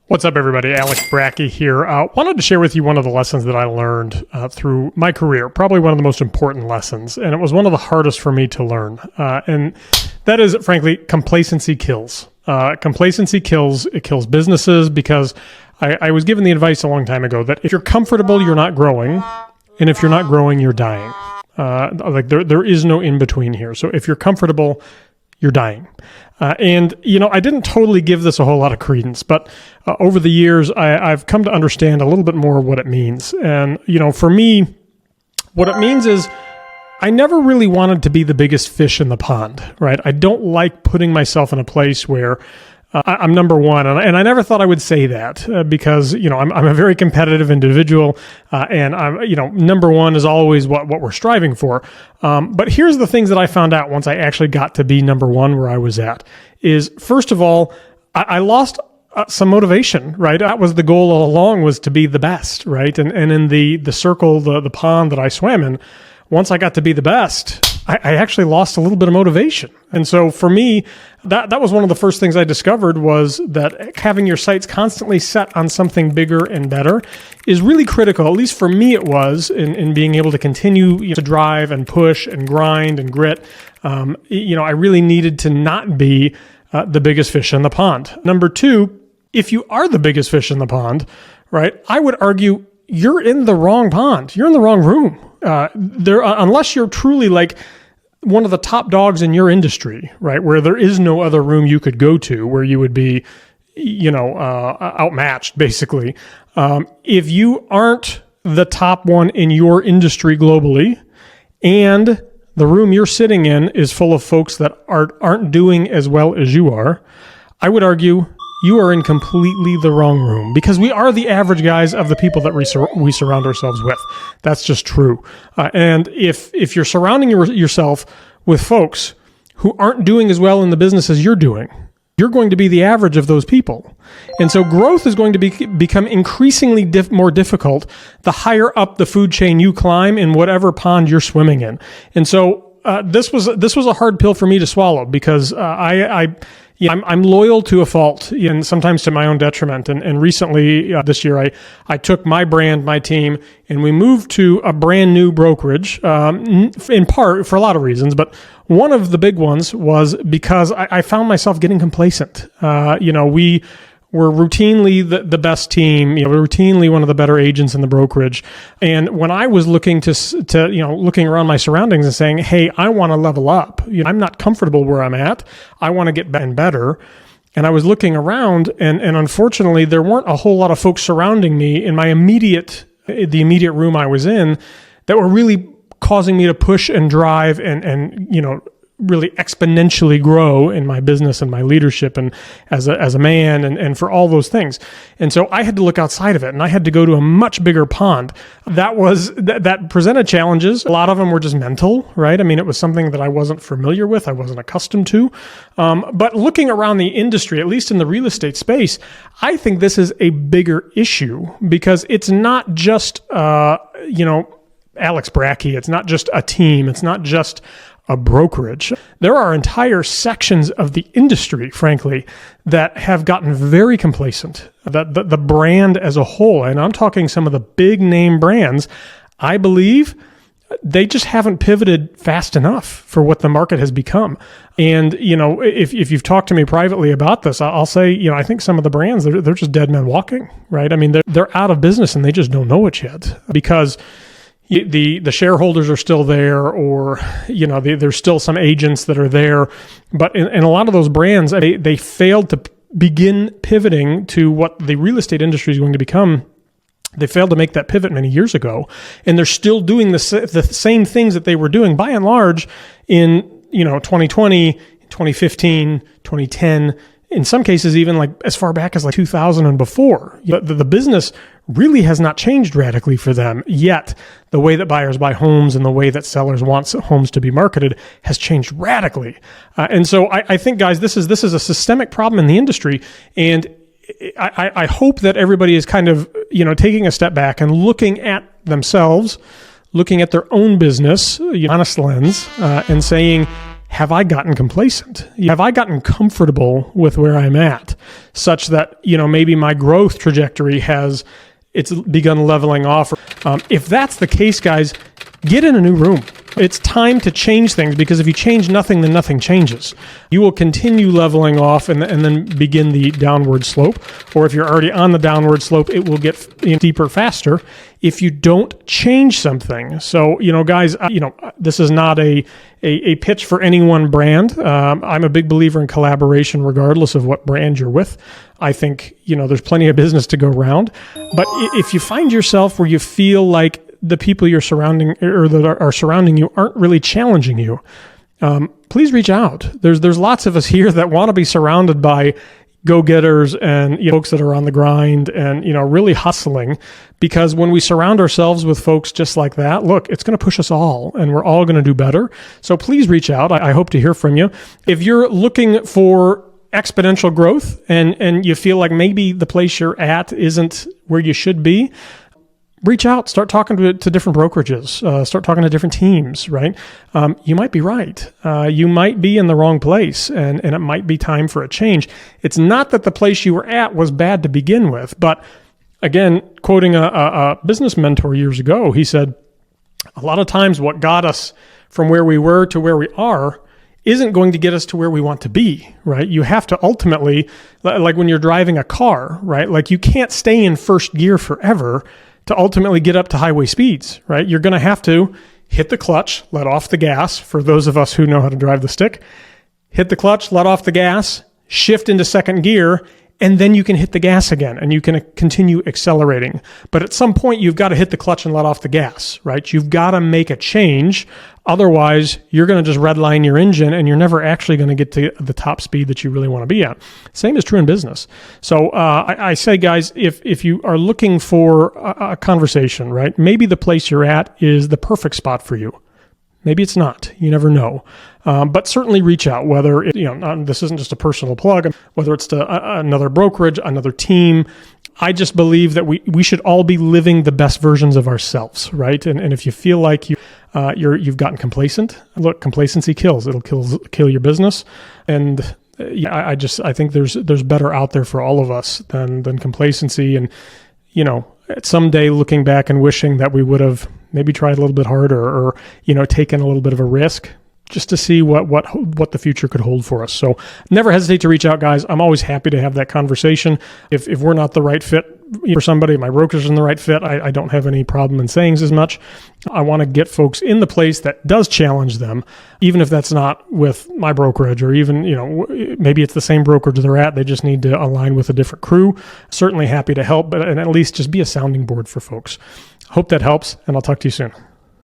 What's up, everybody? Alex Bracke here. Wanted to share with you one of the lessons that I learned through my career, probably one of the most important lessons, and it was one of the hardest for me to learn. And that is, frankly, complacency kills. Complacency kills. It kills businesses because I was given the advice a long time ago that if you're comfortable, you're not growing, and if you're not growing, you're dying. There is no in between here. So if you're comfortable, you're dying. And I didn't totally give this a whole lot of credence, but over the years, I've come to understand a little bit more what it means. And, for me, what it means is I never really wanted to be the biggest fish in the pond, right? I don't like putting myself in a place where I'm number one. And I never thought I would say that because, I'm a very competitive individual and I'm, number one is always what we're striving for. But here's the things that I found out once I actually got to be number one where I was at is, first of all, I lost some motivation, right? That was the goal all along, was to be the best, right? And in the circle, the pond that I swam in, once I got to be the best, I actually lost a little bit of motivation. And so for me, that was one of the first things I discovered, was that having your sights constantly set on something bigger and better is really critical. At least for me, it was in being able to continue to drive and push and grind and grit. I really needed to not be the biggest fish in the pond. Number two, if you are the biggest fish in the pond, right, I would argue you're in the wrong pond. You're in the wrong room. Unless you're truly like one of the top dogs in your industry, right, where there is no other room you could go to where you would be, outmatched, basically. If you aren't the top one in your industry globally, and the room you're sitting in is full of folks that aren't doing as well as you are, I would argue you are in completely the wrong room, because we are the average guys of the people that we surround ourselves with. That's just true. And if you're surrounding yourself with folks who aren't doing as well in the business as you're doing, you're going to be the average of those people. And so growth is going to become increasingly more difficult the higher up the food chain you climb in whatever pond you're swimming in. And so this was a hard pill for me to swallow, because I'm loyal to a fault, and sometimes to my own detriment. And recently, this year, I took my brand, my team, and we moved to a brand new brokerage, in part for a lot of reasons. But one of the big ones was because I found myself getting complacent. We were routinely the best team, routinely one of the better agents in the brokerage. And when I was looking looking around my surroundings and saying, hey, I want to level up. I'm not comfortable where I'm at. I want to get better. And I was looking around, and unfortunately, there weren't a whole lot of folks surrounding me in the immediate room I was in that were really causing me to push and drive and really exponentially grow in my business and my leadership and as a man and for all those things. And so I had to look outside of it, and I had to go to a much bigger pond. That presented challenges. A lot of them were just mental, right? I mean, it was something that I wasn't familiar with. I wasn't accustomed to. But looking around the industry, at least in the real estate space, I think this is a bigger issue, because it's not just, Alex Bracke. It's not just a team. It's not just a brokerage. There are entire sections of the industry, frankly, that have gotten very complacent. The brand as a whole, and I'm talking some of the big name brands, I believe they just haven't pivoted fast enough for what the market has become. And, if you've talked to me privately about this, I'll say, I think some of the brands, they're just dead men walking, right? I mean, they're out of business and they just don't know it yet, because the shareholders are still there, or there's still some agents that are there, but in a lot of those brands, they failed to begin pivoting to what the real estate industry is going to become. They failed to make that pivot many years ago, and they're still doing the same things that they were doing by and large in 2020, 2015, 2010. In some cases, even like as far back as like 2000 and before. The business really has not changed radically for them yet. The way that buyers buy homes and the way that sellers want homes to be marketed has changed radically. And so I think, guys, this is a systemic problem in the industry. And I hope that everybody is kind of, taking a step back and looking at themselves, looking at their own business, honest lens, and saying, have I gotten complacent? Have I gotten comfortable with where I'm at, such that, maybe my growth trajectory it's begun leveling off? If that's the case, guys, get in a new room. It's time to change things, because if you change nothing, then nothing changes. You will continue leveling off and then begin the downward slope. Or if you're already on the downward slope, it will get steeper faster if you don't change something. So, guys, this is not a pitch for any one brand. I'm a big believer in collaboration, regardless of what brand you're with. I think, there's plenty of business to go around. But if you find yourself where you feel like the people you're surrounding or that are surrounding you aren't really challenging you, please reach out. There's lots of us here that want to be surrounded by go-getters and folks that are on the grind and really hustling, because when we surround ourselves with folks just like that, look, it's going to push us all and we're all going to do better. So please reach out. I hope to hear from you. If you're looking for exponential growth and you feel like maybe the place you're at isn't where you should be, reach out, start talking to different brokerages, start talking to different teams, right? You might be right. You might be in the wrong place, and it might be time for a change. It's not that the place you were at was bad to begin with, but again, quoting a business mentor years ago, he said, a lot of times what got us from where we were to where we are isn't going to get us to where we want to be, right? You have to ultimately, like when you're driving a car, right? Like you can't stay in first gear forever to ultimately get up to highway speeds, right? You're going to have to hit the clutch, let off the gas. For those of us who know how to drive the stick, hit the clutch, let off the gas, shift into second gear, and then you can hit the gas again and you can continue accelerating. But at some point, you've got to hit the clutch and let off the gas, right? You've got to make a change. Otherwise, you're going to just redline your engine and you're never actually going to get to the top speed that you really want to be at. Same is true in business. So I say, guys, if you are looking for a conversation, right, maybe the place you're at is the perfect spot for you. Maybe it's not. You never know. But certainly reach out, whether this isn't just a personal plug, whether it's to another brokerage, another team. I just believe that we should all be living the best versions of ourselves, right? And if you feel like you've gotten complacent, look, complacency kills. It'll kill your business. And I think there's better out there for all of us than complacency. And someday looking back and wishing that we would have maybe tried a little bit harder or taken a little bit of a risk just to see what the future could hold for us. So never hesitate to reach out, guys. I'm always happy to have that conversation. If we're not the right fit for somebody, my brokerage isn't the right fit, I don't have any problem in saying as much. I want to get folks in the place that does challenge them, even if that's not with my brokerage or even, maybe it's the same brokerage they're at. They just need to align with a different crew. Certainly happy to help, and at least just be a sounding board for folks. Hope that helps, and I'll talk to you soon.